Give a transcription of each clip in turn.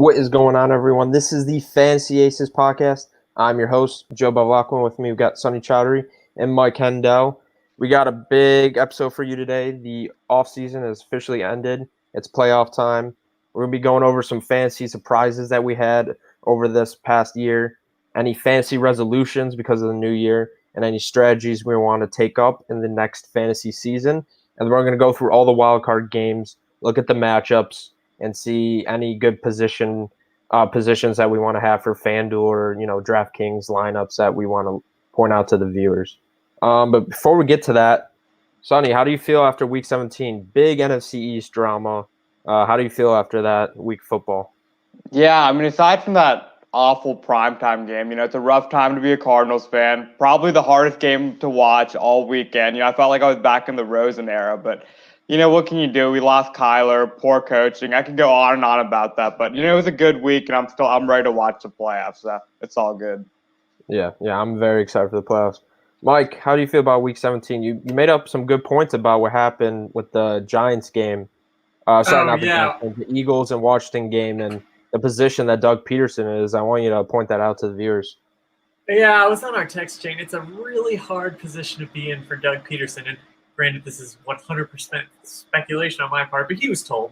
What is going on, everyone? This is the Fantasy Aces podcast. I'm your host, Joe Bavlakwan. With me, we've got Sonny Chowdhury and Mike Hendel. We got a big episode for you today. The offseason has officially ended. It's playoff time. We're going to be going over some fantasy surprises that we had over this past year, any fantasy resolutions because of the new year, and any strategies we want to take up in the next fantasy season. And we're going to go through all the wildcard games, look at the matchups, and see any good positions that we want to have for FanDuel or DraftKings lineups that we want to point out to the viewers. But before we get to that, Sonny, how do you feel after Week 17? Big NFC East drama. How do you feel after that week of football? Yeah, I mean, aside from that awful primetime game, it's a rough time to be a Cardinals fan. Probably the hardest game to watch all weekend. I felt like I was back in the Rosen era, but what can you do? We lost Kyler, poor coaching. I could go on and on about that, but it was a good week, and I'm ready to watch the playoffs. So it's all good. Yeah, I'm very excited for the playoffs. Mike, how do you feel about Week 17? You made up some good points about what happened with the Giants game. The Eagles and Washington game and the position that Doug Peterson is. I want you to point that out to the viewers. Yeah, I was on our text chain. It's a really hard position to be in for Doug Peterson. And granted, this is 100% speculation on my part, but he was told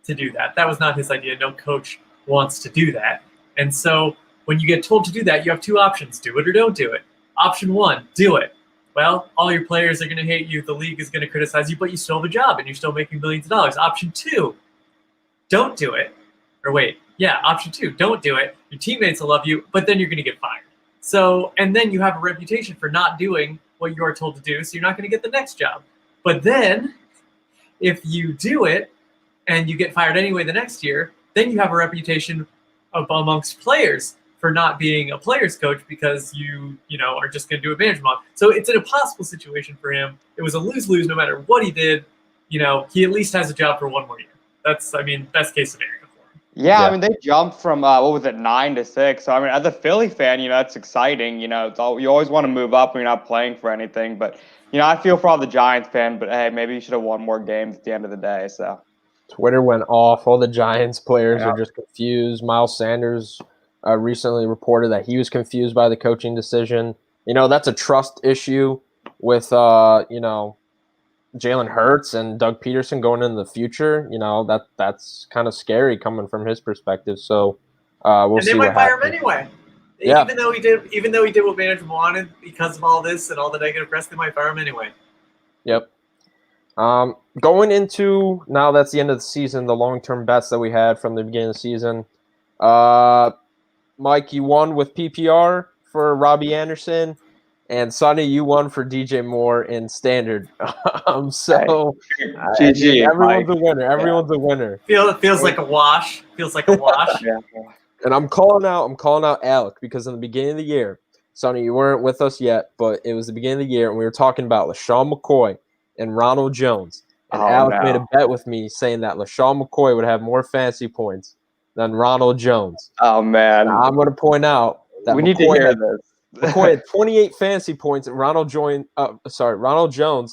to do that. That was not his idea. No coach wants to do that. And so when you get told to do that, you have two options. Do it or don't do it. Option one, do it. Well, all your players are going to hate you. The league is going to criticize you, but you still have a job and you're still making millions of dollars. Option two, don't do it. Option two, don't do it. Your teammates will love you, but then you're going to get fired. So, and then you have a reputation for not doing what you are told to do, so you're not going to get the next job. But then, if you do it and you get fired anyway the next year, then you have a reputation amongst players for not being a player's coach because you are just going to do a management model. So it's an impossible situation for him. It was a lose-lose no matter what he did. He at least has a job for one more year. That's best case scenario for him. Yeah, I mean, they jumped from, 9 to 6. So, I mean, as a Philly fan, that's exciting. You always want to move up when you're not playing for anything. But, I feel for all the Giants fan, but, hey, maybe you should have won more games at the end of the day. So Twitter went off. All the Giants players are just confused. Miles Sanders recently reported that he was confused by the coaching decision. That's a trust issue with, Jalen Hurts and Doug Peterson going into the future. That's kind of scary coming from his perspective. So we'll see. And they might fire him anyway. Yeah. Even though he did what management wanted because of all this and all the negative press, they might fire him anyway. Yep. Going into now, that's the end of the season. The long-term bets that we had from the beginning of the season. Mike, you won with PPR for Robbie Anderson, and Sonny, you won for DJ Moore in standard. GG, everyone's a winner. Everyone's a winner. Feels like a wash. Yeah. And I'm calling out Alec because in the beginning of the year, Sonny, you weren't with us yet, but it was the beginning of the year, and we were talking about LaShawn McCoy and Ronald Jones. And Alec made a bet with me saying that LaShawn McCoy would have more fantasy points than Ronald Jones. Oh, man. Now, I'm going to point out that we need to hear this. McCoy had 28 fantasy points, and Ronald Jones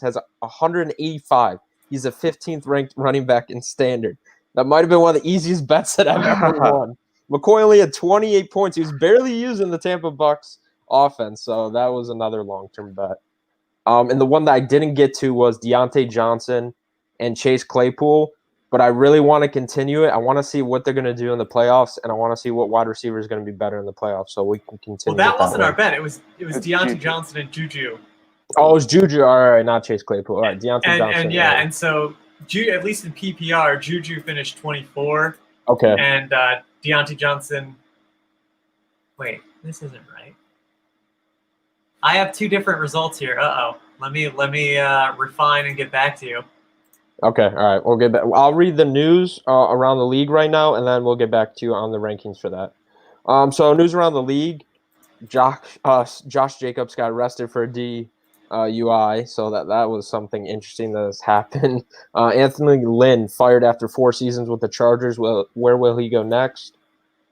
has 185. He's the 15th ranked running back in standard. That might have been one of the easiest bets that I've ever won. McCoy only had 28 points. He was barely using the Tampa Bucks offense, so that was another long-term bet. And the one that I didn't get to was Deontay Johnson and Chase Claypool, but I really want to continue it. I want to see what they're going to do in the playoffs, and I want to see what wide receiver is going to be better in the playoffs, so we can continue. Well, that wasn't our bet. It was Deontay Johnson and Juju. Oh, it was Juju. All right, not Chase Claypool. All right, Deontay Johnson. And so at least in PPR, Juju finished 24. Okay. And Deontay Johnson. Wait, this isn't right. I have two different results here. Let me refine and get back to you. Okay, all right. We'll get back. I'll read the news around the league right now, and then we'll get back to you on the rankings for that. So news around the league: Josh Jacobs got arrested for a DUI, so that was something interesting that has happened. Anthony Lynn fired after 4 seasons with the Chargers. Where will he go next?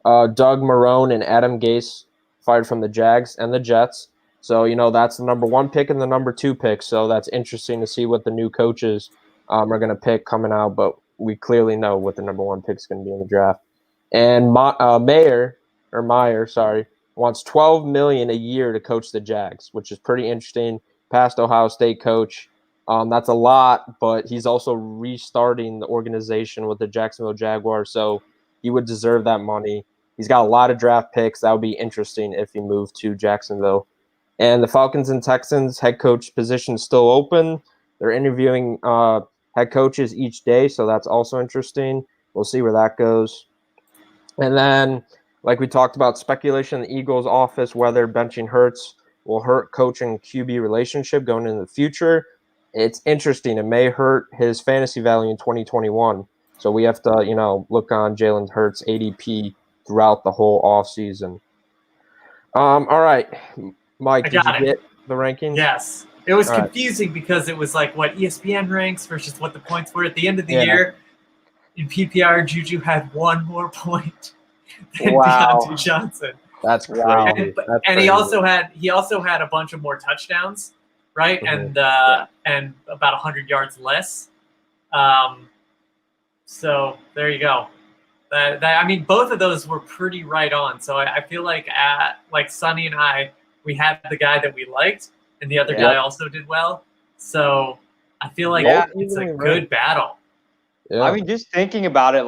Doug Marrone and Adam Gase fired from the Jags and the Jets. So, that's the number 1 pick and the number 2 pick. So that's interesting to see what the new coaches are going to pick coming out. But we clearly know what the number 1 pick is going to be in the draft. And Meyer, wants $12 million a year to coach the Jags, which is pretty interesting. Past Ohio State coach. That's a lot, but he's also restarting the organization with the Jacksonville Jaguars, so he would deserve that money. He's got a lot of draft picks. That would be interesting if he moved to Jacksonville. And the Falcons and Texans head coach position is still open. They're interviewing head coaches each day, so that's also interesting. We'll see where that goes. And then, like we talked about, speculation in the Eagles' office, whether benching Hurts will hurt coach and QB relationship going into the future. It's interesting. It may hurt his fantasy value in 2021. So we have to, look on Jalen Hurts' ADP throughout the whole offseason. All right. Mike, did you get the rankings? Yes. It was confusing because it was like what ESPN ranks versus what the points were at the end of the year. In PPR, Juju had one more point than Deontay Johnson. That's crazy. And he also had a bunch of more touchdowns, right? Mm-hmm. And about 100 yards less. So there you go. Both of those were pretty right on. So I feel like Sonny and I, we had the guy that we liked, and the other guy also did well. So I feel like it's a good battle. Yeah. Just thinking about it,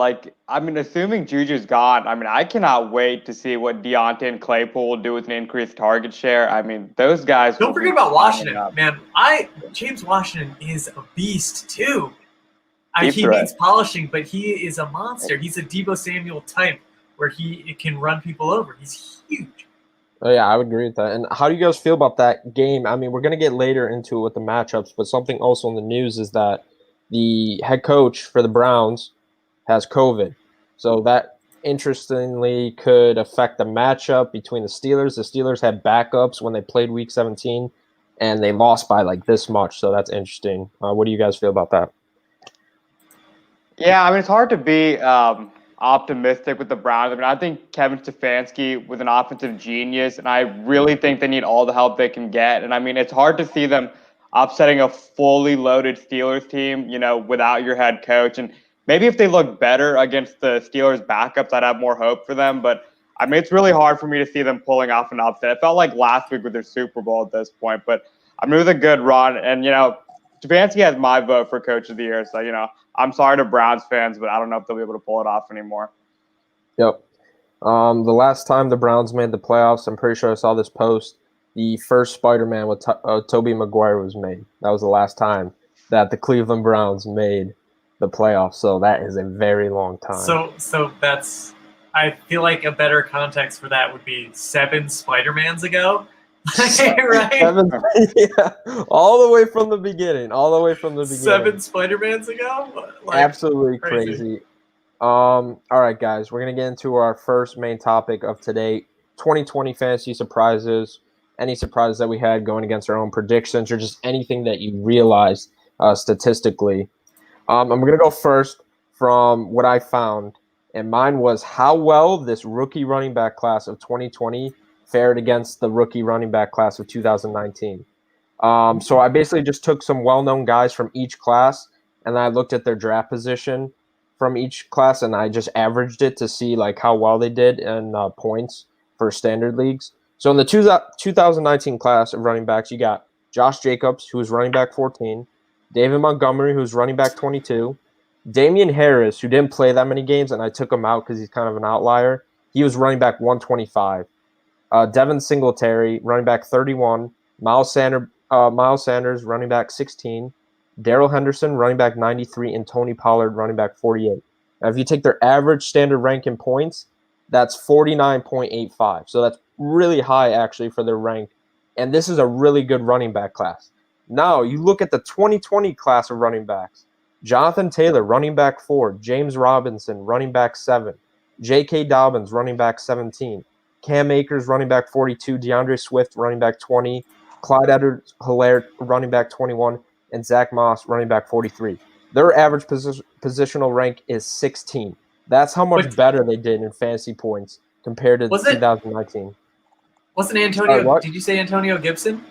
assuming Juju's gone, I cannot wait to see what Deontay and Claypool will do with an increased target share. Those guys. Don't forget about Washington, man. James Washington is a beast too. He needs polishing, but he is a monster. He's a Deebo Samuel type where he can run people over. He's huge. Oh, yeah, I would agree with that. And how do you guys feel about that game? We're going to get later into it with the matchups, but something also in the news is that the head coach for the Browns has COVID. So that, interestingly, could affect the matchup between the Steelers. The Steelers had backups when they played Week 17, and they lost by this much. So that's interesting. What do you guys feel about that? Yeah, it's hard to be optimistic with the Browns. I think Kevin Stefanski was an offensive genius, and I really think they need all the help they can get. And it's hard to see them upsetting a fully loaded Steelers team, without your head coach. And maybe if they look better against the Steelers backups, I'd have more hope for them. But it's really hard for me to see them pulling off an upset. It felt like last week with their Super Bowl at this point, but it was a good run. And, Stefanski has my vote for Coach of the Year. So, I'm sorry to Browns fans, but I don't know if they'll be able to pull it off anymore. Yep. The last time the Browns made the playoffs, I'm pretty sure I saw this post, the first Spider-Man with Tobey Maguire was made. That was the last time that the Cleveland Browns made the playoffs. So that is a very long time. So that's – I feel like a better context for that would be 7 Spider-Mans ago. Right? All the way from the beginning. 7 Spider-Mans ago? Absolutely crazy. All right, guys. We're going to get into our first main topic of today, 2020 fantasy surprises. Any surprises that we had going against our own predictions or just anything that you realized statistically. I'm going to go first from what I found, and mine was how well this rookie running back class of 2020 fared against the rookie running back class of 2019. So I basically just took some well-known guys from each class, and I looked at their draft position from each class, and I just averaged it to see how well they did in points for standard leagues. So in the 2019 class of running backs, you got Josh Jacobs, who was running back 14, David Montgomery, who's running back 22, Damian Harris, who didn't play that many games, and I took him out because he's kind of an outlier. He was running back 125. Devin Singletary, running back 31. Miles Sanders, running back 16. Darrell Henderson, running back 93. And Tony Pollard, running back 48. Now, if you take their average standard rank in points, that's 49.85. So that's really high, actually, for their rank. And this is a really good running back class. Now, you look at the 2020 class of running backs. Jonathan Taylor, running back 4. James Robinson, running back 7. J.K. Dobbins, running back 17. Cam Akers, running back 42, DeAndre Swift, running back 20, Clyde Edwards-Helaire, running back 21, and Zach Moss, running back 43. Their average positional rank is 16. That's how much better they did in fantasy points compared to 2019. Wasn't Antonio? Did you say Antonio Gibson?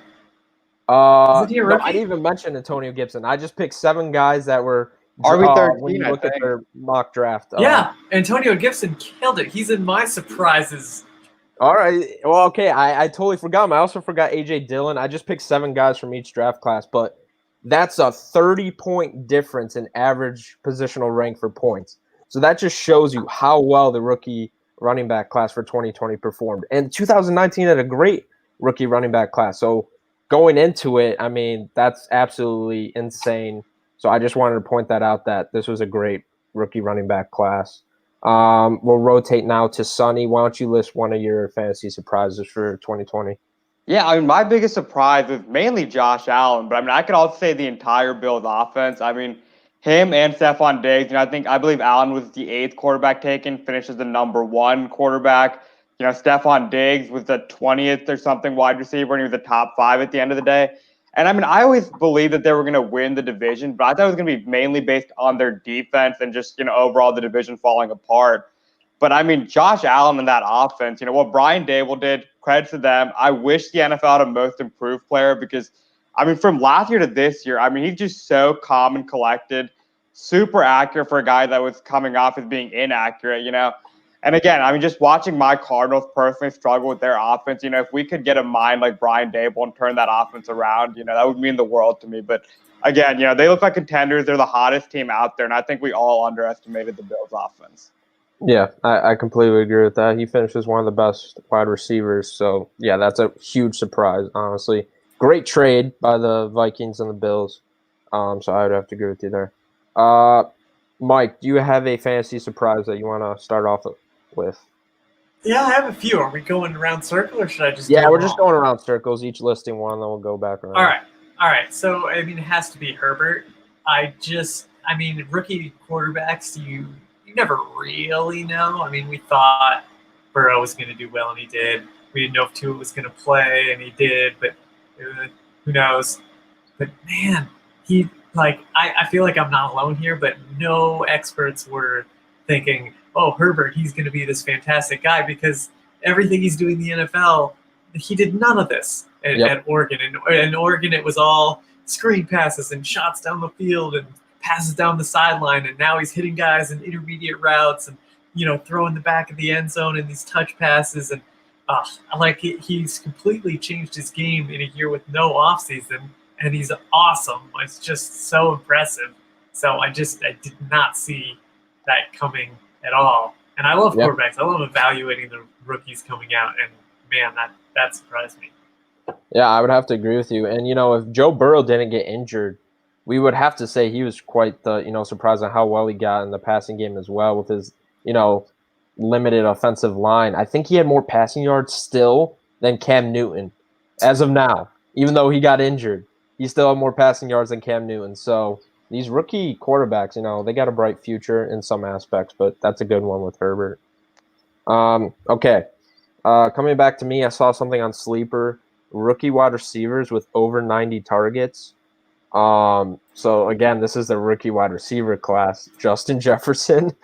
No, I didn't even mention Antonio Gibson. I just picked 7 guys that were RB13, when you I look at think. their mock draft. Yeah, Antonio Gibson killed it. He's in my surprises. All right. Well, okay. I totally forgot him. I also forgot A.J. Dillon. I just picked 7 guys from each draft class, but that's a 30-point difference in average positional rank for points. So that just shows you how well the rookie running back class for 2020 performed. And 2019 had a great rookie running back class. So going into it, I mean, that's absolutely insane. So I just wanted to point that out that this was a great rookie running back class. We'll rotate now to Sonny. Why don't you list one of your fantasy surprises for 2020? Yeah, I mean, my biggest surprise was mainly Josh Allen, but I mean, I could also say the entire Bills offense. I mean, him and Stephon Diggs. I believe Allen was the 8th quarterback taken, finishes the number 1 quarterback. Stephon Diggs was the 20th or something wide receiver, and he was the top 5 at the end of the day. And I mean, I always believed that they were going to win the division, but I thought it was going to be mainly based on their defense and just, overall the division falling apart. But I mean, Josh Allen and that offense, what Brian Dable did, credit to them. I wish the NFL had a most improved player because, I mean, from last year to this year, I mean, he's just so calm and collected, super accurate for a guy that was coming off as being inaccurate, And again, I mean, just watching my Cardinals personally struggle with their offense, if we could get a mind like Brian Dable and turn that offense around, that would mean the world to me. But again, they look like contenders. They're the hottest team out there, and I think we all underestimated the Bills' offense. Yeah, I completely agree with that. He finished as one of the best wide receivers. So, yeah, that's a huge surprise, honestly. Great trade by the Vikings and the Bills. So I would have to agree with you there. Mike, do you have a fantasy surprise that you want to start off with? Yeah, I have a few. Are we going around circle or should I just? Yeah, we're just going around circles, each listing one, then we'll go back around. All right. So I mean, it has to be Herbert. Rookie quarterbacks, you never really know. I mean, we thought Burrow was going to do well, and he did. We didn't know if Tua was going to play, and he did. But who knows? But man, I feel like I'm not alone here. But no experts were thinking, "Oh, Herbert, he's going to be this fantastic guy," because everything he's doing in the NFL, he did none of this at Oregon. And Oregon, it was all screen passes and shots down the field and passes down the sideline, and now he's hitting guys in intermediate routes and throwing the back of the end zone in these touch passes, and he's completely changed his game in a year with no offseason, and he's awesome. It's just so impressive. So I did not see that coming at all. And I love quarterbacks. I love evaluating the rookies coming out, and man, that surprised me. Yeah, I would have to agree with you. And if Joe Burrow didn't get injured, we would have to say he was quite the, surprised on how well he got in the passing game as well with his, limited offensive line. I think he had more passing yards still than Cam Newton as of now. Even though he got injured, he still had more passing yards than Cam Newton. So these rookie quarterbacks, they got a bright future in some aspects, but that's a good one with Herbert. Okay. Coming back to me, I saw something on Sleeper. Rookie wide receivers with over 90 targets. So again, this is the rookie wide receiver class. Justin Jefferson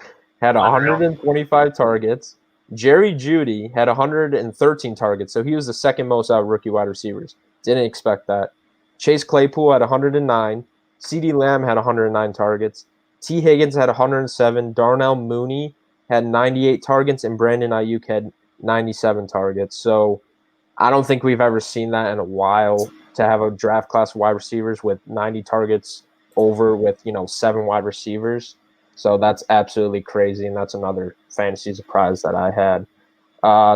had 125 targets. Jerry Jeudy had 113 targets, so he was the second most out of rookie wide receivers. Didn't expect that. Chase Claypool had 109. CeeDee Lamb had 109 targets. T. Higgins had 107. Darnell Mooney had 98 targets, and Brandon Ayuk had 97 targets. So I don't think we've ever seen that in a while, to have a draft class wide receivers with 90 targets over with, 7 wide receivers. So that's absolutely crazy, and that's another fantasy surprise that I had.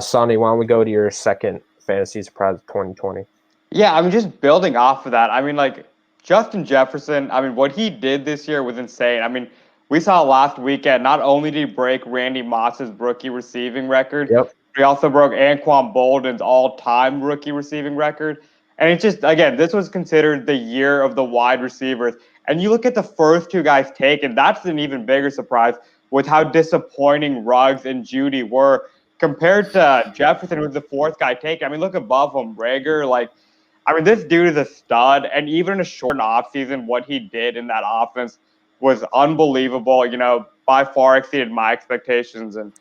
Sonny, why don't we go to your second fantasy surprise of 2020? Yeah, I mean, just building off of that, I mean, Justin Jefferson, I mean, what he did this year was insane. I mean, we saw last weekend, not only did he break Randy Moss's rookie receiving record, he also broke Anquan Bolden's all-time rookie receiving record. And it's just, again, this was considered the year of the wide receivers. And you look at the first 2 guys taken, that's an even bigger surprise with how disappointing Ruggs and Jeudy were compared to Jefferson, who was the 4th guy taken. I mean, look above him, Rager. This dude is a stud. And even in a short offseason, what he did in that offense was unbelievable, by far exceeded my expectations. And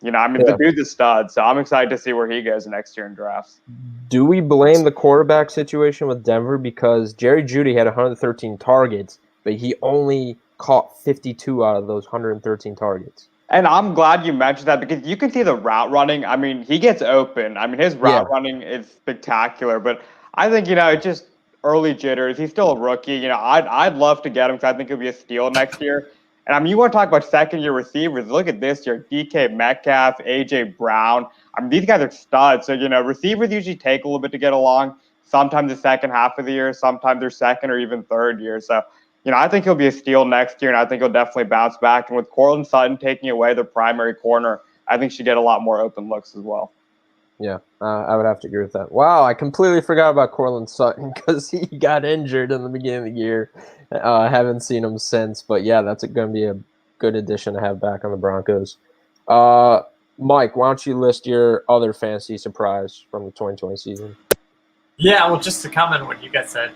the dude's a stud, so I'm excited to see where he goes next year in drafts. Do we blame the quarterback situation with Denver? Because Jerry Jeudy had 113 targets, but he only caught 52 out of those 113 targets. And I'm glad you mentioned that because you can see the route running. I mean, he gets open. I mean, his route running is spectacular. But I think, it's just early jitters. He's still a rookie. I'd love to get him because I think he'll be a steal next year. And I mean, you want to talk about second-year receivers. Look at this year. DK Metcalf, A.J. Brown. I mean, these guys are studs. So, receivers usually take a little bit to get along. Sometimes the second half of the year. Sometimes their second or even third year. So, I think he'll be a steal next year, and I think he'll definitely bounce back. And with Courtland Sutton taking away the primary corner, I think she'll get a lot more open looks as well. Yeah, I would have to agree with that. Wow, I completely forgot about Courtland Sutton because he got injured in the beginning of the year. Haven't seen him since, but yeah, that's going to be a good addition to have back on the Broncos. Mike, why don't you list your other fantasy surprise from the 2020 season? Yeah, well, just to comment on what you guys said,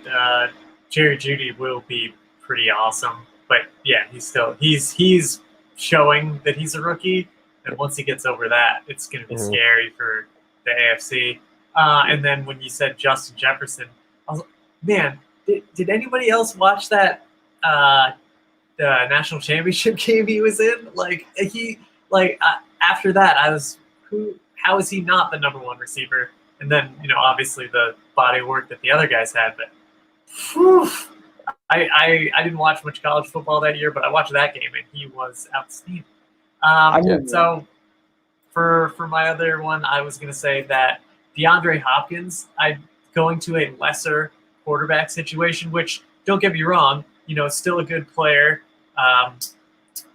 Jerry Jeudy will be pretty awesome, but yeah, he's showing that he's a rookie, and once he gets over that, it's going to be scary for the AFC. And then when you said Justin Jefferson, I was like, man, did anybody else watch that the national championship game he was in? After that, I was, how is he not the number one receiver? And then obviously the body work that the other guys had, but whew, I didn't watch much college football that year, but I watched that game and he was outstanding. So for my other one, I was going to say that DeAndre Hopkins, I'm going to a lesser quarterback situation, which don't get me wrong, still a good player,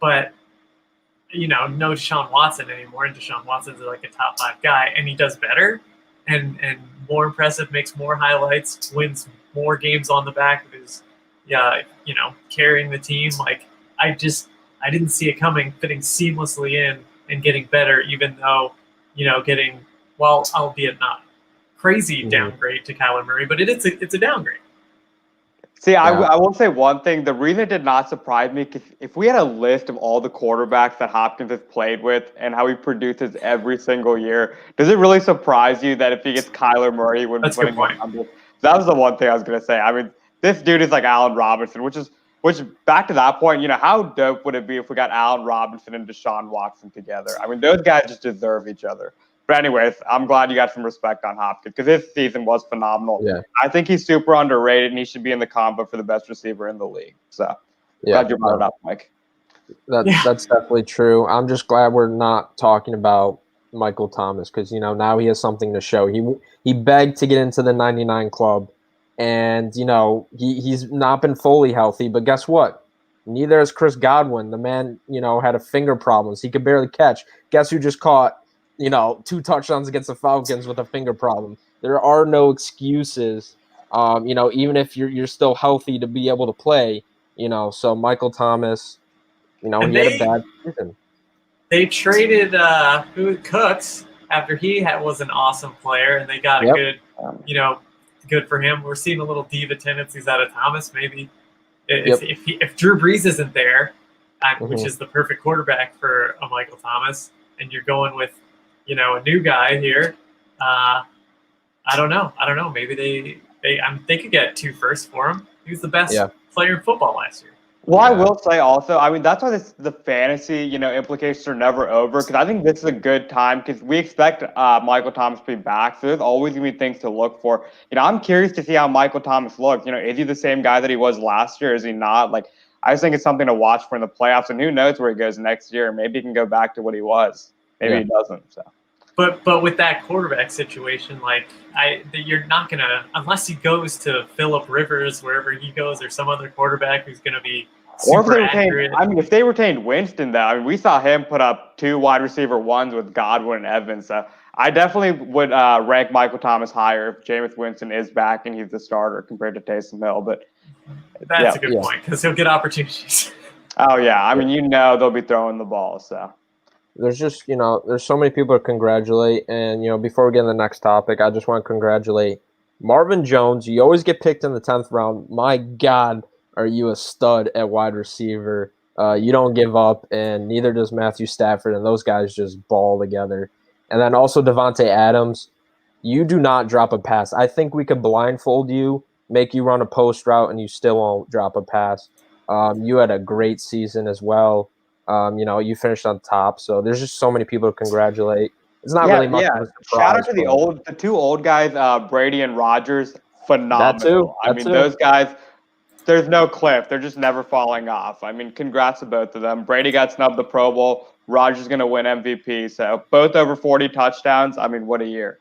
but no Deshaun Watson anymore, and Deshaun Watson's like a top 5 guy, and he does better and more impressive, makes more highlights, wins more games on the back of his carrying the team. Like I didn't see it coming, fitting seamlessly in and getting better, even though, getting, well, albeit not crazy downgrade to Kyler Murray, but it's a downgrade. See, yeah. I will say one thing. The reason it did not surprise me, because if we had a list of all the quarterbacks that Hopkins has played with and how he produces every single year, does it really surprise you that if he gets Kyler Murray, he wouldn't be putting more numbers? That was the one thing I was going to say. I mean, this dude is like Allen Robinson, which back to that point, how dope would it be if we got Allen Robinson and Deshaun Watson together? I mean, those guys just deserve each other. But anyways, I'm glad you got some respect on Hopkins because his season was phenomenal. Yeah. I think he's super underrated, and he should be in the combo for the best receiver in the league. So glad you brought it up, Mike. That's definitely true. I'm just glad we're not talking about Michael Thomas because, now he has something to show. He begged to get into the 99 club, and, he's not been fully healthy. But guess what? Neither has Chris Godwin. The man, had a finger problems. He could barely catch. Guess who just caught 2 touchdowns against the Falcons with a finger problem? There are no excuses, even if you're still healthy to be able to play, so Michael Thomas, he had a bad season. They traded Cooks after he was an awesome player, and they got a good, good for him. We're seeing a little diva tendencies out of Thomas, maybe. If Drew Brees isn't there, which is the perfect quarterback for a Michael Thomas, and you're going with a new guy here. I don't know. Maybe they could get 2 firsts for him. He was the best player in football last year. Well, I will say also, I mean, that's why the fantasy, implications are never over because I think this is a good time because we expect Michael Thomas to be back. So there's always going to be things to look for. I'm curious to see how Michael Thomas looks. Is he the same guy that he was last year? Is he not? Like, I just think it's something to watch for in the playoffs. And who knows where he goes next year? Maybe he can go back to what he was. Maybe he doesn't. So. But with that quarterback situation, you're not gonna, unless he goes to Phillip Rivers wherever he goes, or some other quarterback who's gonna be super accurate. If they retained Winston, though, we saw him put up 2 wide receiver ones with Godwin and Evans. So I definitely would rank Michael Thomas higher if Jameis Winston is back and he's the starter compared to Taysom Hill. But that's a good point because he'll get opportunities. Oh yeah, I mean they'll be throwing the ball. So. There's just, there's so many people to congratulate. And, before we get in the next topic, I just want to congratulate Marvin Jones. You always get picked in the 10th round. My God, are you a stud at wide receiver. You don't give up, and neither does Matthew Stafford, and those guys just ball together. And then also Devontae Adams, you do not drop a pass. I think we could blindfold you, make you run a post route, and you still won't drop a pass. You had a great season as well. You finished on top, so there's just so many people to congratulate. It's not really much of a surprise. Shout out to but the two old guys, Brady and Rodgers. Phenomenal. That too. Those guys. There's no cliff. They're just never falling off. I mean, congrats to both of them. Brady got snubbed the Pro Bowl. Rodgers going to win MVP. So both over 40 touchdowns. I mean, what a year.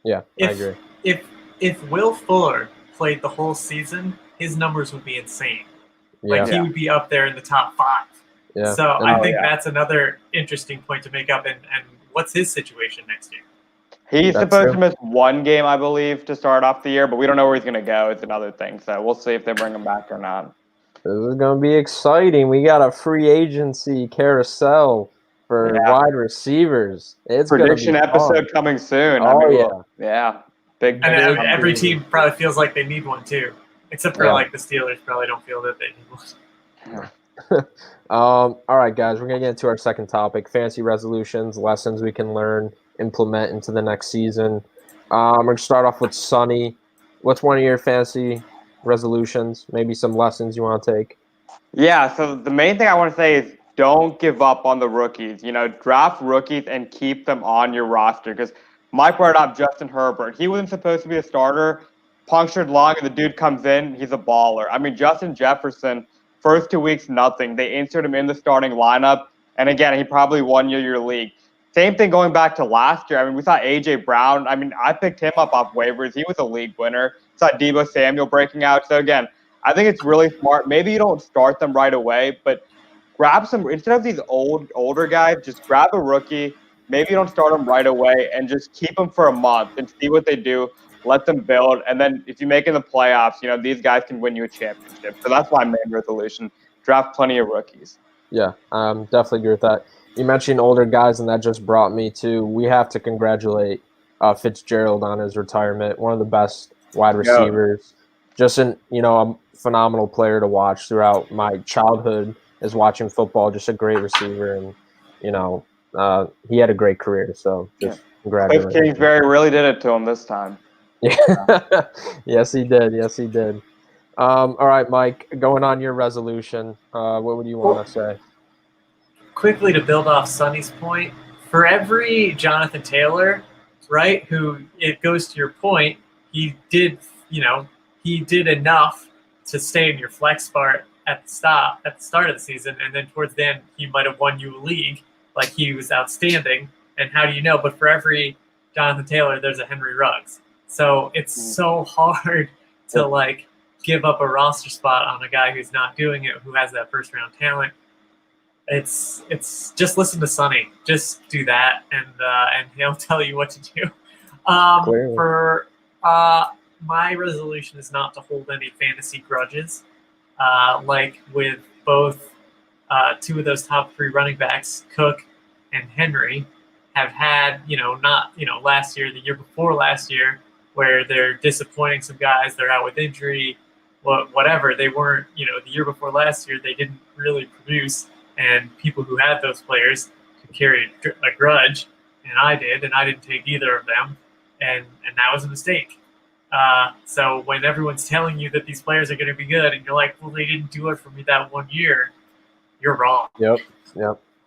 Yeah, I agree. If Will Fuller played the whole season, his numbers would be insane. Like he would be up there in the top 5. Yeah. So I think that's another interesting point to make up. And what's his situation next year? He's supposed to miss 1 game, I believe, to start off the year, but we don't know where he's going to go. It's another thing. So we'll see if they bring him back or not. This is going to be exciting. We got a free agency carousel for wide receivers. It's prediction episode coming soon. Yeah. Big. And every team probably feels like they need one too, except for like the Steelers probably don't feel that they need one. All right, guys, we're going to get into our second topic, fantasy resolutions, lessons we can learn, implement into the next season. We're going to start off with Sonny. What's one of your fantasy resolutions? Maybe some lessons you want to take? Yeah, so the main thing I want to say is don't give up on the rookies. Draft rookies and keep them on your roster because Mike brought up Justin Herbert. He wasn't supposed to be a starter, punctured lung, and the dude comes in, he's a baller. I mean, Justin Jefferson, first 2 weeks, nothing. They insert him in the starting lineup, and again, he probably won your league. Same thing going back to last year. I mean, we saw A.J. Brown. I mean, I picked him up off waivers. He was a league winner. Saw Deebo Samuel breaking out. So, again, I think it's really smart. Maybe you don't start them right away, but grab some – instead of these older guys, just grab a rookie. Maybe you don't start them right away and just keep them for a month and see what they do. Let them build. And then if you make it in the playoffs, these guys can win you a championship. So that's my main resolution. Draft plenty of rookies. Yeah, definitely agree with that. You mentioned older guys, and that just brought me to we have to congratulate Fitzgerald on his retirement. One of the best wide receivers. Just a phenomenal player to watch throughout my childhood is watching football. Just a great receiver, and he had a great career. So just congratulations. Cliff Kingsbury really did it to him this time. Yeah. Yes, he did. All right, Mike, going on your resolution, what would you want to say? Quickly to build off Sonny's point, for every Jonathan Taylor, right, who it goes to your point, he did enough to stay in your flex spot at the start of the season, and then towards the end he might have won you a league. Like he was outstanding. And how do you know? But for every Jonathan Taylor, there's a Henry Ruggs. So it's so hard to give up a roster spot on a guy who's not doing it, who has that first round talent. It's just listen to Sonny. Just do that, and he'll tell you what to do. For my resolution is not to hold any fantasy grudges. Like with both 2 of those top 3 running backs, Cook and Henry, have had last year, the year before last year, where they're disappointing some guys. They're out with injury, whatever. They weren't, the year before last year, they didn't really produce. And people who had those players could carry a grudge, and I didn't take either of them, and that was a mistake. So when everyone's telling you that these players are going to be good, and you're like, well, they didn't do it for me that 1 year, you're wrong. Yep.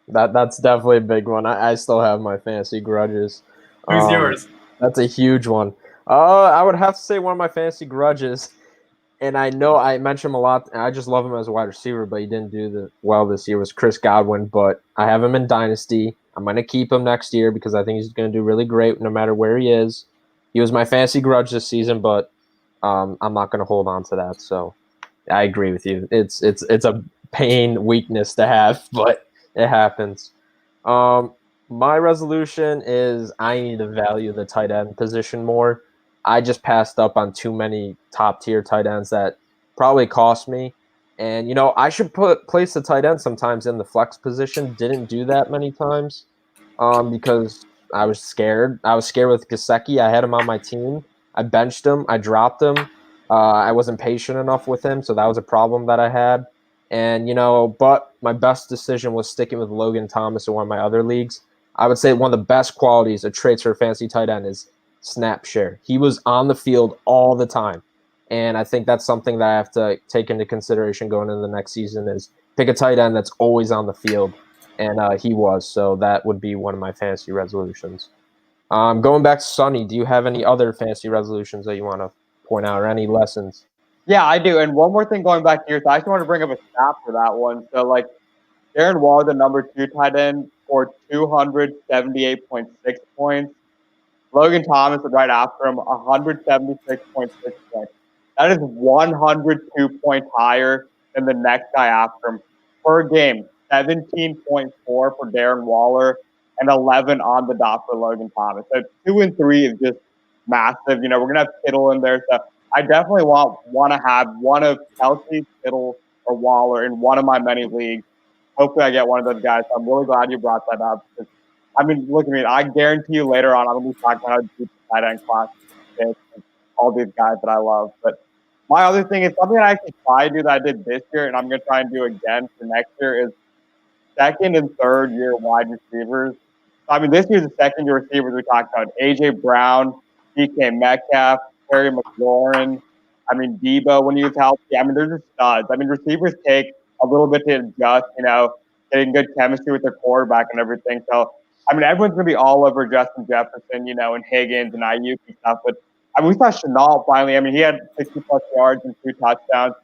That's definitely a big one. I still have my fantasy grudges. Who's yours? That's a huge one. I would have to say one of my fantasy grudges. And I know I mention him a lot. And I just love him as a wide receiver, but he didn't do well this year. Was Chris Godwin, but I have him in Dynasty. I'm going to keep him next year because I think he's going to do really great no matter where he is. He was my fantasy grudge this season, but I'm not going to hold on to that. So I agree with you. It's a pain weakness to have, but it happens. My resolution is I need to value the tight end position more. I just passed up on too many top-tier tight ends that probably cost me. And, I should place the tight end sometimes in the flex position. Didn't do that many times because I was scared. I was scared with Gesicki. I had him on my team. I benched him. I dropped him. I wasn't patient enough with him, so that was a problem that I had. And, but my best decision was sticking with Logan Thomas in one of my other leagues. I would say one of the best qualities of traits for a fantasy tight end is snap share. He was on the field all the time. And I think that's something that I have to take into consideration going into the next season is pick a tight end that's always on the field. And he was. So that would be one of my fantasy resolutions. Going back to Sonny, do you have any other fantasy resolutions that you want to point out or any lessons? Yeah, I do. And one more thing going back to yours, I actually want to bring up a stat for that one. So, like, Darren Waller, the number 2 tight end, scored 278.6 points. Logan Thomas is right after him, 176.6 points. That is 102 points higher than the next guy after him per game. 17.4 for Darren Waller and 11 on the dot for Logan Thomas. So 2 and 3 is just massive. You know, we're gonna have Kittle in there, so I definitely want to have one of Kelsey, Kittle, or Waller in one of my many leagues. Hopefully, I get one of those guys. So I'm really glad you brought that up. I mean, look at me. I guarantee you later on, I'm going to be talking about how deep the tight end class is, all these guys that I love. But my other thing is something I actually tried to do that I did this year, and I'm going to try and do again for next year is second and third year wide receivers. I mean, this year's the second year receivers we talked about. A.J. Brown, DK Metcalf, Terry McLaurin. I mean, Debo when he was healthy. I mean, they're just studs. I mean, receivers take a little bit to adjust, you know, getting good chemistry with their quarterback and everything. So, I mean, everyone's going to be all over Justin Jefferson, you know, and Higgins and Ayuk and stuff. But, I mean, we saw Chenault finally. I mean, he had 60-plus yards and 2 touchdowns.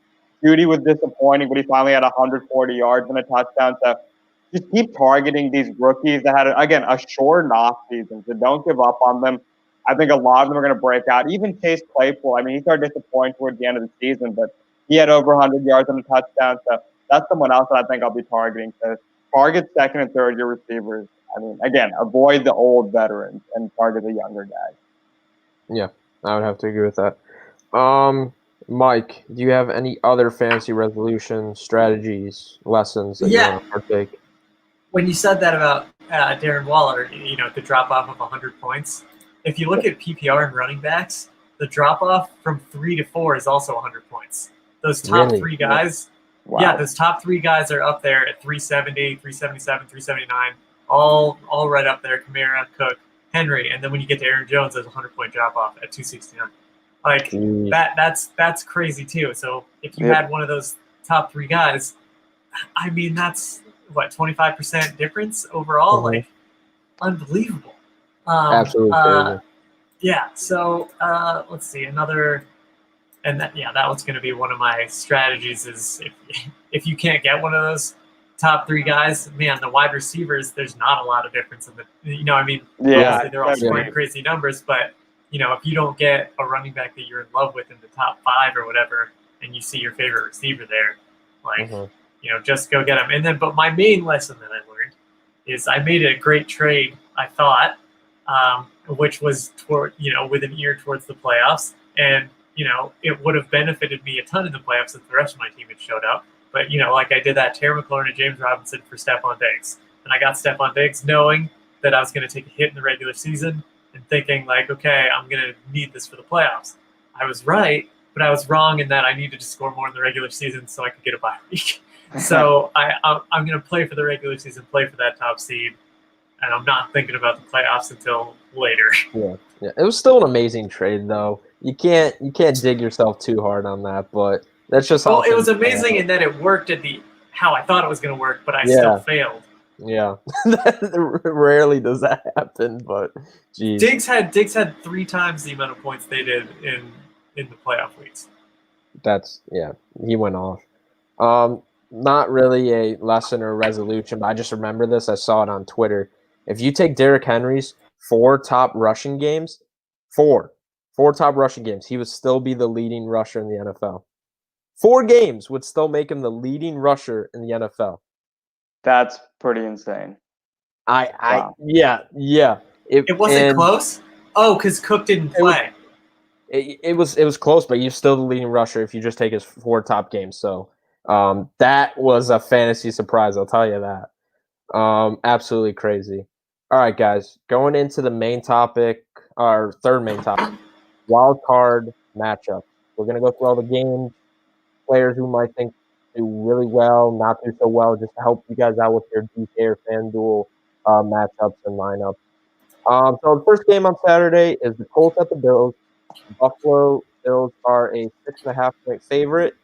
Judy was disappointing, but he finally had 140 yards and a touchdown. So just keep targeting these rookies that had, again, a short off season. So don't give up on them. I think a lot of them are going to break out. Even Chase Claypool, I mean, he started disappointing towards the end of the season, but he had over 100 yards and a touchdown. So that's someone else that I think I'll be targeting. So target second and third year receivers. I mean, again, avoid the old veterans and target the younger guys. Yeah, I would have to agree with that. Mike, do you have any other fantasy resolution strategies, lessons that you want to partake? When you said that about Darren Waller, you know, the drop off of 100 points, if you look at PPR and running backs, the drop off from 3 to 4 is also 100 points. Those top 3 guys, those top 3 guys are up there at 370, 377, 379, all right up there. Kamara, Cook, Henry, and then when you get to Aaron Jones, there's a 100-point drop off at 269. Like that's crazy too. So if you had one of those top 3 guys, I mean that's what 25% difference overall. Mm-hmm. Like unbelievable. Absolutely crazy. Yeah. So let's see another, and that was going to be one of my strategies. Is if you can't get one of those top 3 guys, man, the wide receivers, there's not a lot of difference in the. You know, I mean, obviously they're all scoring crazy numbers, but you know, if you don't get a running back that you're in love with in the top 5 or whatever, and you see your favorite receiver there, like, you know, just go get him. And then, but my main lesson that I learned is I made a great trade, I thought, which was with an ear towards the playoffs. And, you know, it would have benefited me a ton in the playoffs if the rest of my team had showed up. But, you know, like I did that Terry McLaurin and James Robinson for Stephon Diggs. And I got Stephon Diggs knowing that I was going to take a hit in the regular season and thinking like, okay, I'm going to need this for the playoffs. I was right, but I was wrong in that I needed to score more in the regular season so I could get a bye week. So I'm going to play for the regular season, play for that top seed, and I'm not thinking about the playoffs until later. Yeah. It was still an amazing trade, though. You can't dig yourself too hard on that, but that's just how. Well, it was amazing in that it worked at how I thought it was going to work, but I still failed. Yeah, rarely does that happen, but geez. Diggs had 3 times the amount of points they did in the playoff weeks. He went off. Not really a lesson or resolution, but I just remember this. I saw it on Twitter. If you take Derrick Henry's 4 top rushing games, 4 top rushing games, he would still be the leading rusher in the NFL. 4 games would still make him the leading rusher in the NFL. That's pretty insane. Wow. It wasn't close? Oh, because Cook didn't play. It was close, but you're still the leading rusher if you just take his 4 top games. So that was a fantasy surprise, I'll tell you that. Absolutely crazy. All right, guys, going into the main topic, our third main topic, wild card matchup. We're going to go through all the games, players who might think do really well, not do so well, just to help you guys out with your DK or FanDuel matchups and lineups. So the first game on Saturday is the Colts at the Bills. Buffalo Bills are a 6.5-point favorite.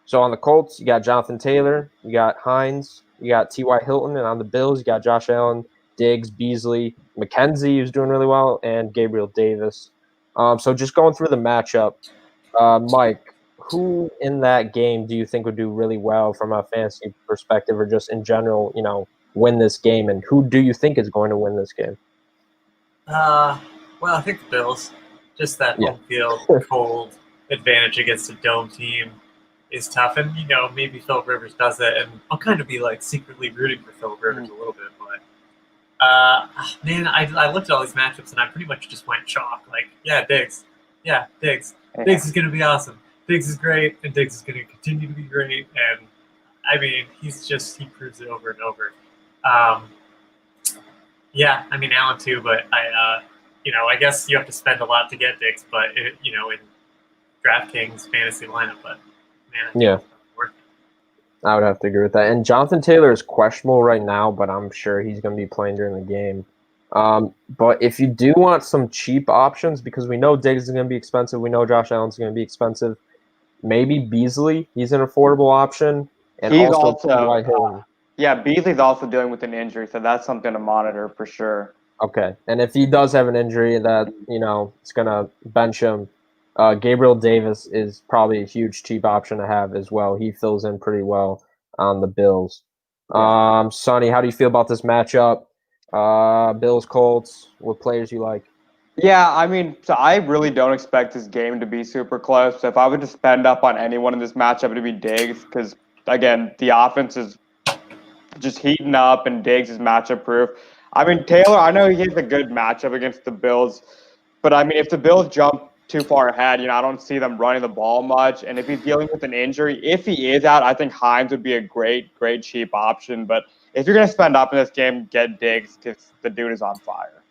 So on the Colts, you got Jonathan Taylor, you got Hines, you got T.Y. Hilton, and on the Bills, you got Josh Allen, Diggs, Beasley, McKenzie, who's doing really well, and Gabriel Davis. So just going through the matchup, Mike, who in that game do you think would do really well from a fantasy perspective or just in general, win this game? And who do you think is going to win this game? Well, I think the Bills. Just that home field cold advantage against a dome team is tough. And, maybe Phillip Rivers does it. And I'll kind of be secretly rooting for Phillip Rivers a little bit. But, man, I looked at all these matchups and I pretty much just went chalk. Diggs. Yeah, Diggs. Yeah. Diggs is going to be awesome. Diggs is great. And Diggs is going to continue to be great. And, he proves it over and over. Allen too, but I guess you have to spend a lot to get Diggs, but in DraftKings fantasy lineup, but man, I would have to agree with that. And Jonathan Taylor is questionable right now, but I'm sure he's going to be playing during the game. But if you do want some cheap options, because we know Diggs is going to be expensive, we know Josh Allen's going to be expensive, maybe Beasley, he's an affordable option. And he's also Beasley's also dealing with an injury, so that's something to monitor for sure. Okay, and if he does have an injury that, it's going to bench him, Gabriel Davis is probably a huge cheap option to have as well. He fills in pretty well on the Bills. Yeah. Sonny, how do you feel about this matchup? Bills, Colts, what players you like? Yeah, so I really don't expect this game to be super close. So if I were to spend up on anyone in this matchup, it would be Diggs because, again, the offense is just heating up and Diggs is matchup proof. Taylor, I know he has a good matchup against the Bills, but if the Bills jump too far ahead, I don't see them running the ball much. And if he's dealing with an injury, if he is out, I think Hines would be a great cheap option. But if you're going to spend up in this game, get Diggs because the dude is on fire.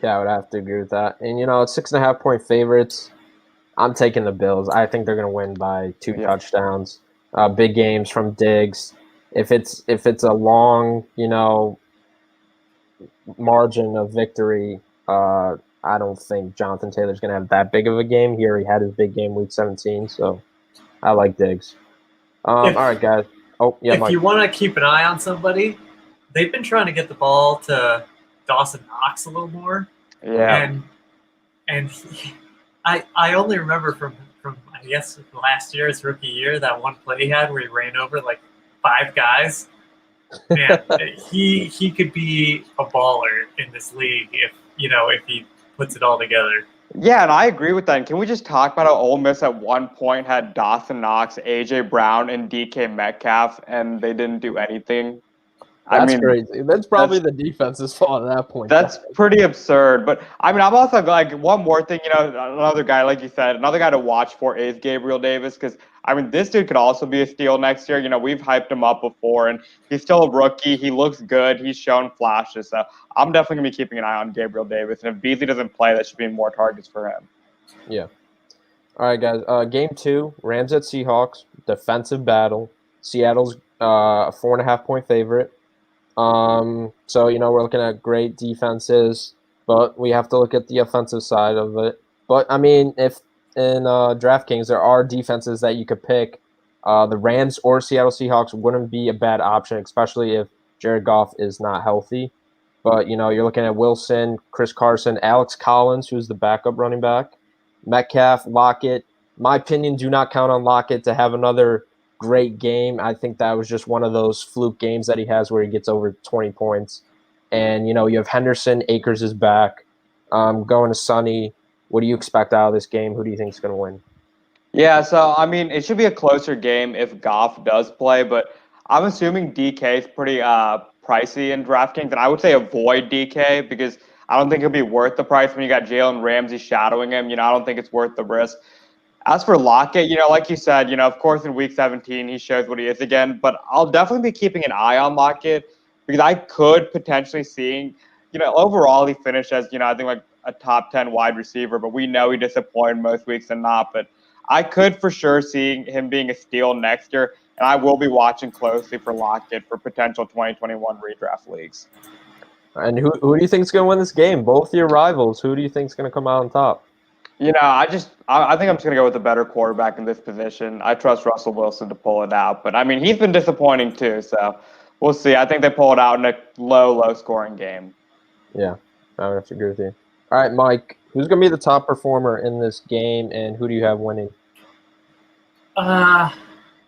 Yeah, I would have to agree with that. And, it's 6.5-point favorites. I'm taking the Bills. I think they're going to win by 2 touchdowns. Big games from Diggs. If it's a long, margin of victory, I don't think Jonathan Taylor's going to have that big of a game. He already had his big game week 17, so I like Diggs. All right, guys. Oh, yeah, if Mike. you want to keep an eye on somebody, they've been trying to get the ball to Dawson Knox a little more. Yeah. And I only remember from I guess last year, his rookie year, that one play he had where he ran over 5 guys. Man, he could be a baller in this league if he puts it all together. Yeah, and I agree with that. And can we just talk about how Ole Miss at one point had Dawson Knox, AJ Brown, and DK Metcalf, and they didn't do anything? That's crazy. That's probably the defense's fault at that point. That's pretty absurd. But I'm also one more thing. Another guy, like you said, another guy to watch for is Gabriel Davis because this dude could also be a steal next year. We've hyped him up before, and he's still a rookie. He looks good. He's shown flashes. So I'm definitely gonna be keeping an eye on Gabriel Davis. And if Beasley doesn't play, that should be more targets for him. Yeah. All right, guys. Game 2, Rams at Seahawks, defensive battle. Seattle's a 4.5-point favorite. So, we're looking at great defenses, but we have to look at the offensive side of it. But, if in DraftKings there are defenses that you could pick, the Rams or Seattle Seahawks wouldn't be a bad option, especially if Jared Goff is not healthy. But, you're looking at Wilson, Chris Carson, Alex Collins, who's the backup running back, Metcalf, Lockett. My opinion, do not count on Lockett to have another great game. I think that was just one of those fluke games that he has where he gets over 20 points. And, you have Henderson, Akers is back. Going to Sonny, what do you expect out of this game? Who do you think is going to win? Yeah, so, it should be a closer game if Goff does play, but I'm assuming DK is pretty pricey in DraftKings, and I would say avoid DK because I don't think it'll be worth the price when you got Jalen Ramsey shadowing him. I don't think it's worth the risk. As for Lockett, like you said, of course in week 17 he shows what he is again, but I'll definitely be keeping an eye on Lockett because I could potentially see, overall he finished as, I think a top 10 wide receiver, but we know he disappointed most weeks and not, but I could for sure see him being a steal next year, and I will be watching closely for Lockett for potential 2021 redraft leagues. And who do you think is going to win this game? Both your rivals. Who do you think is going to come out on top? I think I'm just going to go with the better quarterback in this position. I trust Russell Wilson to pull it out. But, I mean, he's been disappointing too. So we'll see. I think they pull it out in a low scoring game. Yeah, I would have to agree with you. All right, Mike, who's going to be the top performer in this game, and who do you have winning?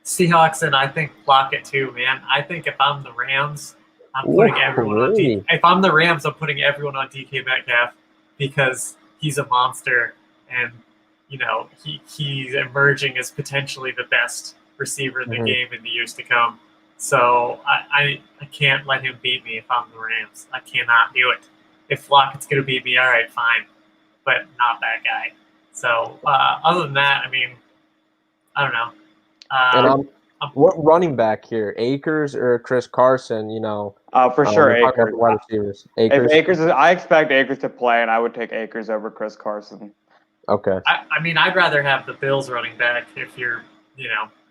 Seahawks, and I think Lockett too, man. I think if I'm the Rams, I'm putting everyone on DK. If I'm the Rams, I'm putting everyone on DK Metcalf because he's a monster, and he's emerging as potentially the best receiver in the game in the years to come. So I can't let him beat me if I'm the Rams. I cannot do it. If Lockett's going to beat me, all right, fine, but not that guy. So other than that, I mean, I don't know. What running back here, Akers or Chris Carson? For sure, Akers. Wide receivers. Akers. I expect Akers to play, and I would take Akers over Chris Carson. Okay. I mean, I'd rather have the Bills running back if you're,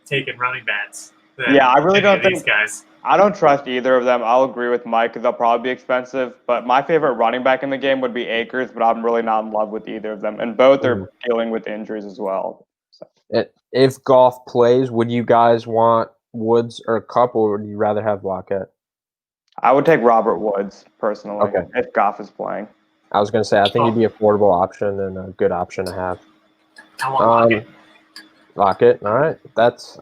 taking running backs. Yeah, I really don't think these guys. I don't trust either of them. I'll agree with Mike because they'll probably be expensive. But my favorite running back in the game would be Akers, but I'm really not in love with either of them, and both are dealing with injuries as well. So. If Goff plays, would you guys want Woods or Kupp, or would you rather have Lockett? I would take Robert Woods personally if Goff is playing. I was going to say, I think he'd be an affordable option and a good option to have. I want Lockett. Lockett, all right. It's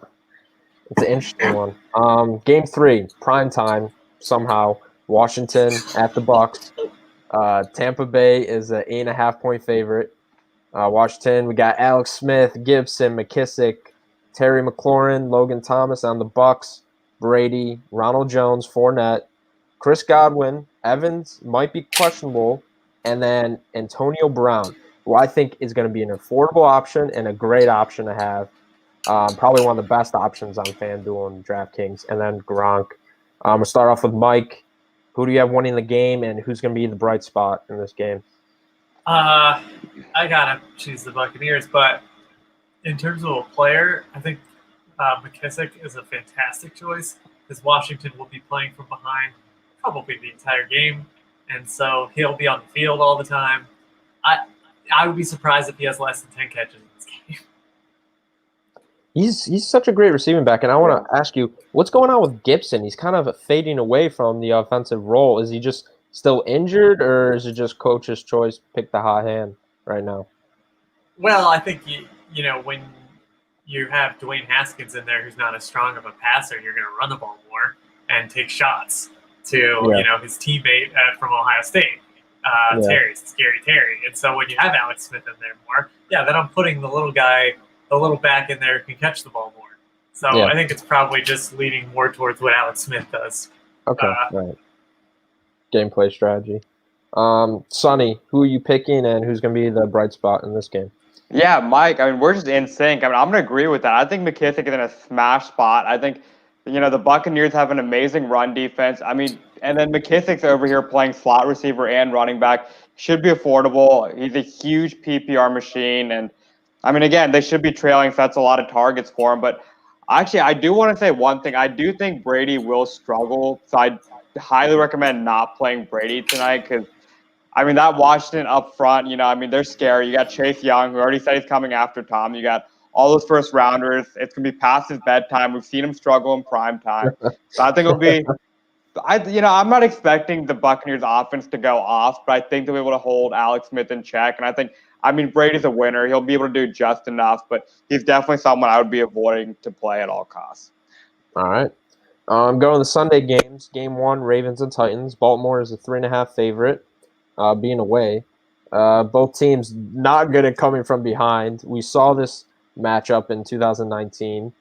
an interesting one. Game 3, prime time, somehow. Washington at the Bucs. Tampa Bay is an 8.5-point favorite. Washington, we got Alex Smith, Gibson, McKissick, Terry McLaurin, Logan Thomas on the Bucs, Brady, Ronald Jones, Fournette, Chris Godwin, Evans might be questionable, and then Antonio Brown, who I think is going to be an affordable option and a great option to have. Probably one of the best options on FanDuel and DraftKings, and then Gronk. We'll start off with Mike. Who do you have winning the game, and who's going to be the bright spot in this game? I gotta choose the Buccaneers, but in terms of a player, I think McKissick is a fantastic choice because Washington will be playing from behind probably the entire game, and so he'll be on the field all the time. I would be surprised if he has less than 10 catches in this game. He's such a great receiving back, and I want to ask you, what's going on with Gibson? He's kind of fading away from the offensive role. Is he just still injured, or is it just coach's choice, pick the hot hand right now? Well, I think, when you have Dwayne Haskins in there who's not as strong of a passer, you're going to run the ball more and take shots to, his teammate from Ohio State, Scary Terry. And so when you have Alex Smith in there more, then I'm putting the little guy, the little back in there who can catch the ball more. So I think it's probably just leaning more towards what Alex Smith does. Okay, right. Gameplay strategy. Sonny, who are you picking, and who's going to be the bright spot in this game? Yeah, Mike, I mean, we're just in sync. I mean, I'm going to agree with that. I think McKissick is in a smash spot. I think, the Buccaneers have an amazing run defense. I mean, and then McKissick's over here playing slot receiver and running back. Should be affordable. He's a huge PPR machine. And, I mean, again, they should be trailing, so that's a lot of targets for him. But actually, I do want to say one thing. I do think Brady will struggle, so I highly recommend not playing Brady tonight because, I mean, that Washington up front, they're scary. You got Chase Young, who already said he's coming after Tom. You got all those first-rounders. It's going to be past his bedtime. We've seen him struggle in prime time. So I think it'll be – I'm not expecting the Buccaneers offense to go off, but I think they'll be able to hold Alex Smith in check. And I think, Brady's a winner. He'll be able to do just enough, but he's definitely someone I would be avoiding to play at all costs. All right. Going to the Sunday games. Game 1, Ravens and Titans. Baltimore is a 3.5 favorite, being away. Both teams not good at coming from behind. We saw this matchup in 2019.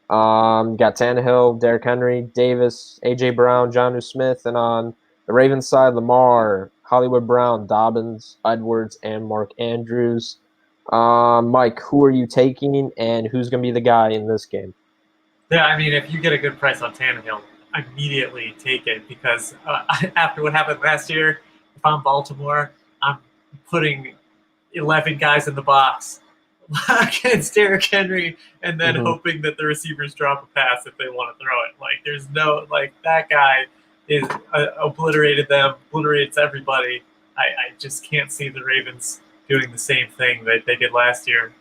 Got Tannehill, Derrick Henry, Davis, A.J. Brown, Jonnu Smith, and on the Ravens side, Lamar, Hollywood Brown, Dobbins, Edwards, and Mark Andrews. Mike, who are you taking, and who's going to be the guy in this game? Yeah, I mean, if you get a good price on Tannehill, immediately take it because after what happened last year, if I'm Baltimore, I'm putting 11 guys in the box against Derrick Henry and then hoping that the receivers drop a pass if they want to throw it. Like, there's no, that guy is obliterates everybody. I just can't see the Ravens doing the same thing that they did last year.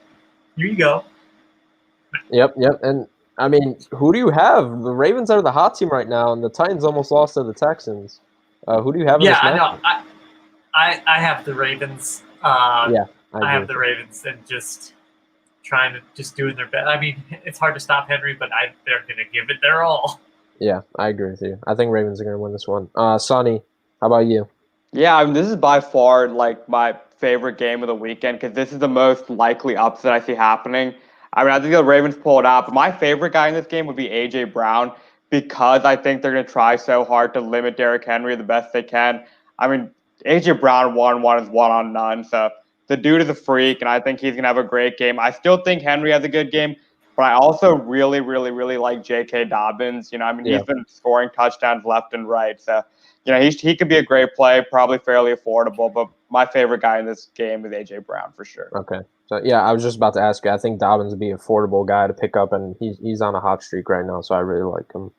Here you go. Yep. And I mean, who do you have? The Ravens are the hot team right now, and the Titans almost lost to the Texans. Who do you have in Yeah, this I match? know. I have the Ravens. Yeah, I have the Ravens and just trying to just doing their best. I mean, it's hard to stop Henry, but they're going to give it their all. Yeah, I agree with you. I think Ravens are going to win this one. Sonny, how about you? Yeah, I mean, this is by far like my favorite game of the weekend because this is the most likely upset I see happening. I mean, I think the Ravens pull it out, but my favorite guy in this game would be A.J. Brown because I think they're going to try so hard to limit Derrick Henry the best they can. I mean, A.J. Brown 1-1 is one on none, so the dude is a freak, and I think he's going to have a great game. I still think Henry has a good game, but I also really, really, really like J.K. Dobbins. I mean, he's been scoring touchdowns left and right, so he could be a great play, probably fairly affordable, but my favorite guy in this game is A.J. Brown for sure. Okay. So, yeah, I was just about to ask you. I think Dobbins would be an affordable guy to pick up, and he's on a hot streak right now, so I really like him.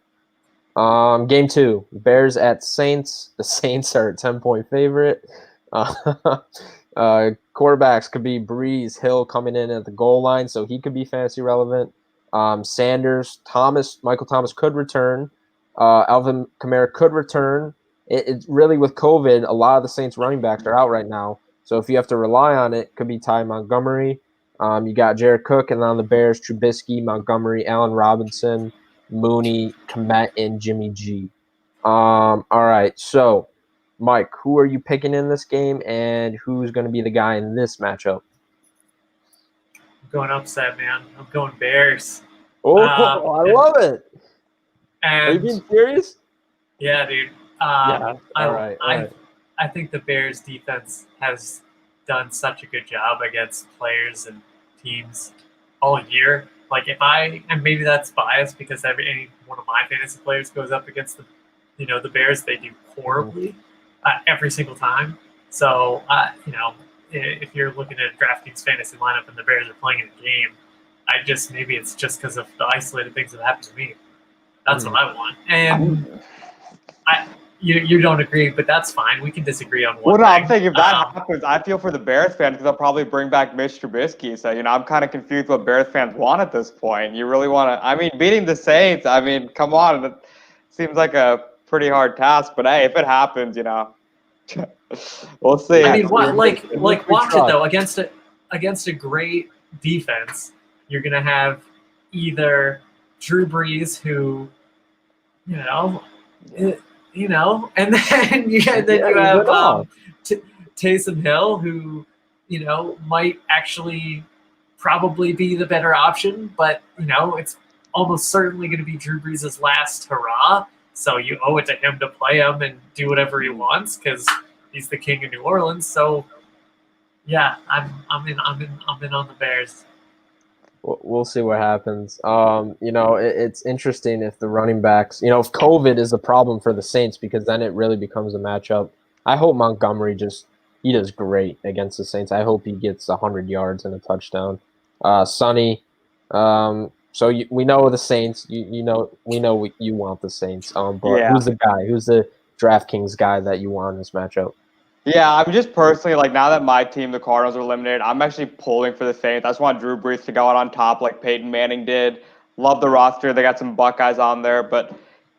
Game 2, Bears at Saints. The Saints are a 10-point favorite. Quarterbacks could be Breeze, Hill coming in at the goal line, so he could be fantasy relevant. Sanders, Michael Thomas could return. Alvin Kamara could return. It's really with COVID, a lot of the Saints running backs are out right now. So if you have to rely on it, could be Ty Montgomery. You got Jared Cook, and on the Bears, Trubisky, Montgomery, Allen Robinson, Mooney, Kmet, and Jimmy G. All right, so Mike, who are you picking in this game, and who's going to be the guy in this matchup? I'm going upset, man. I'm going Bears. Oh, I love it. Are you being serious? Yeah, dude. Yeah. All right. I think the Bears defense has done such a good job against players and teams all year. Like and maybe that's biased because any one of my fantasy players goes up against the Bears, they do horribly every single time. So if you're looking at a DraftKings fantasy lineup and the Bears are playing in a game, maybe it's just because of the isolated things that happened to me. That's what I want, and you don't agree, but that's fine. We can disagree on one. Well, no, I'm saying if that happens, I feel for the Bears fans because they'll probably bring back Mitch Trubisky. So I'm kind of confused what Bears fans want at this point. You really want to? I mean, beating the Saints. I mean, come on, it seems like a pretty hard task. But hey, if it happens, we'll see. I mean, watch it though against a great defense. You're gonna have either Drew Brees, who, and then you have Taysom Hill, who, might actually probably be the better option, but it's almost certainly going to be Drew Brees' last hurrah. So you owe it to him to play him and do whatever he wants because he's the king of New Orleans. So yeah, I'm in on the Bears. We'll see what happens. It's interesting if the running backs, if COVID is the problem for the Saints, because then it really becomes a matchup. I hope Montgomery he does great against the Saints. I hope he gets 100 yards and a touchdown. Sonny, so we know the Saints. We know you want the Saints. But who's the guy? Who's the DraftKings guy that you want in this matchup? Yeah, I'm just personally, now that my team, the Cardinals, are eliminated, I'm actually pulling for the Saints. I just want Drew Brees to go out on top like Peyton Manning did. Love the roster. They got some Buckeyes on there. But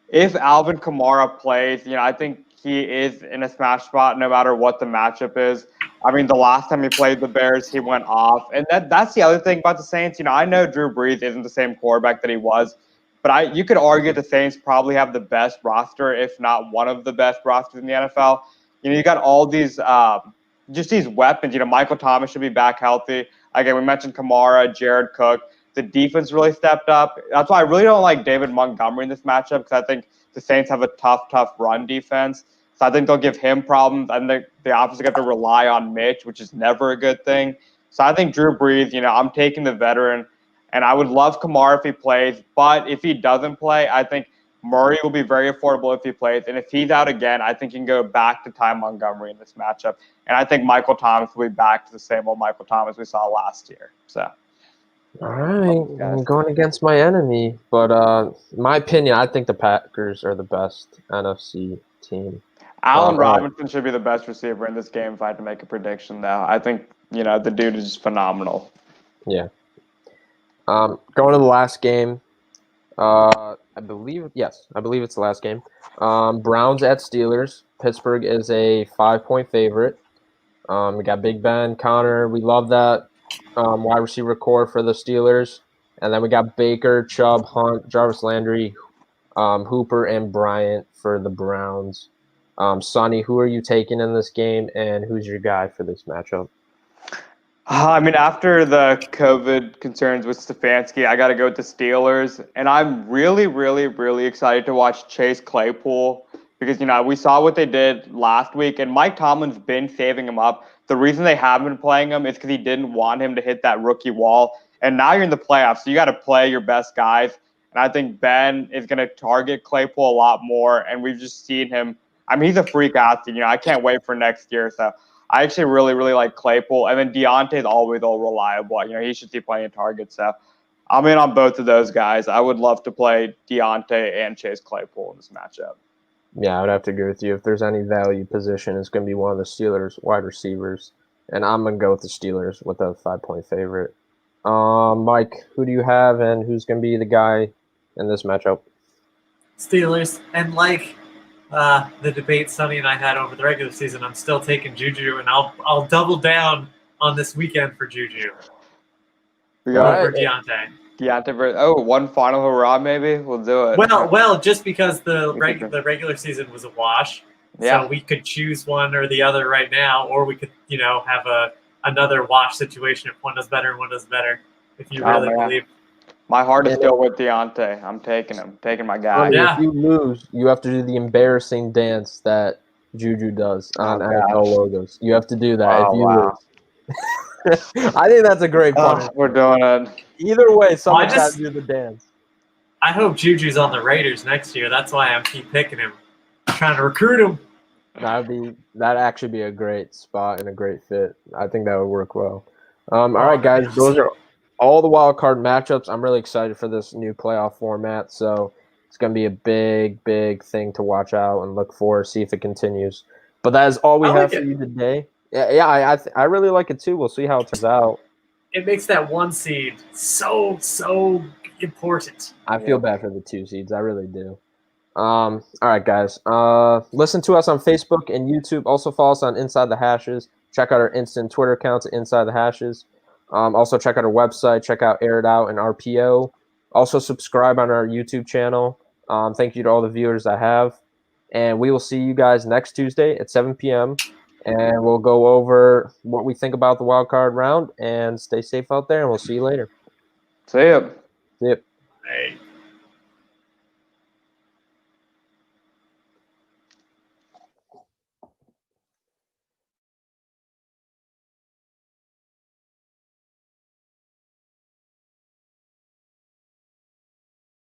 if Alvin Kamara plays, I think he is in a smash spot no matter what the matchup is. I mean, the last time he played the Bears, he went off. And that's the other thing about the Saints. I know Drew Brees isn't the same quarterback that he was. But you could argue the Saints probably have the best roster, if not one of the best rosters in the NFL. You got all these just these weapons. Michael Thomas should be back healthy. Again, we mentioned Kamara, Jared Cook. The defense really stepped up. That's why I really don't like David Montgomery in this matchup because I think the Saints have a tough run defense. So I think they'll give him problems. I think the offense got to rely on Mitch, which is never a good thing. So I think Drew Brees, I'm taking the veteran. And I would love Kamara if he plays. But if he doesn't play, I think Murray will be very affordable if he plays. And if he's out again, I think you can go back to Ty Montgomery in this matchup. And I think Michael Thomas will be back to the same old Michael Thomas we saw last year. So, all right. I'm going against my enemy. But in my opinion, I think the Packers are the best NFC team. Allen Robinson should be the best receiver in this game if I had to make a prediction, though. I think the dude is just phenomenal. Yeah. Going to the last game. I believe it's the last game. Browns at Steelers. Pittsburgh is a 5-point favorite. We got Big Ben, Connor. We love that wide receiver core for the Steelers. And then we got Baker, Chubb, Hunt, Jarvis Landry, Hooper, and Bryant for the Browns. Sonny, who are you taking in this game, and who's your guy for this matchup? I mean, after the COVID concerns with Stefanski, I got to go with the Steelers. And I'm really, really, really excited to watch Chase Claypool because, we saw what they did last week, and Mike Tomlin's been saving him up. The reason they haven't been playing him is because he didn't want him to hit that rookie wall. And now you're in the playoffs, so you got to play your best guys. And I think Ben is going to target Claypool a lot more, and we've just seen him. I mean, he's a freak athlete. I can't wait for next year, so I actually really, really like Claypool. And then Deontay is always all reliable. He should see plenty of targets. So I'm in on both of those guys. I would love to play Deontay and Chase Claypool in this matchup. Yeah, I would have to agree with you. If there's any value position, it's going to be one of the Steelers wide receivers. And I'm going to go with the Steelers with a 5-point favorite. Mike, who do you have, and who's going to be the guy in this matchup? Steelers. And like the debate Sonny and I had over the regular season, I'm still taking Juju, and I'll double down on this weekend for Juju. Over Deontay. One final hurrah, maybe we'll do it. Well, just because the regular season was a wash, so we could choose one or the other right now, or we could have another wash situation if one does better and one does better. If you really believe. My heart is still with Deontay. I'm taking him. Taking my guy. If you lose, you have to do the embarrassing dance that Juju does on NFL logos. You have to do that if you lose. I think that's a great punishment. We're doing it. Either way, someone has to do the dance. I hope Juju's on the Raiders next year. That's why I'm keep picking him. I'm trying to recruit him. That'd actually be a great spot and a great fit. I think that would work well. All right, guys, those are all the wild card matchups. I'm really excited for this new playoff format. So it's going to be a big, big thing to watch out and look for, see if it continues. But that is all we have for you today. Yeah, I really like it too. We'll see how it turns out. It makes that 1 seed so important. I feel bad for the 2 seeds. I really do. All right, guys. Listen to us on Facebook and YouTube. Also follow us on Inside the Hashes. Check out our instant Twitter accounts at Inside the Hashes. Also check out our website. Check out Air It Out and RPO. Also subscribe on our YouTube channel. Thank you to all the viewers I have. And we will see you guys next Tuesday at 7 p.m. And we'll go over what we think about the wild card round. And stay safe out there, and we'll see you later. See ya. See ya. Hey.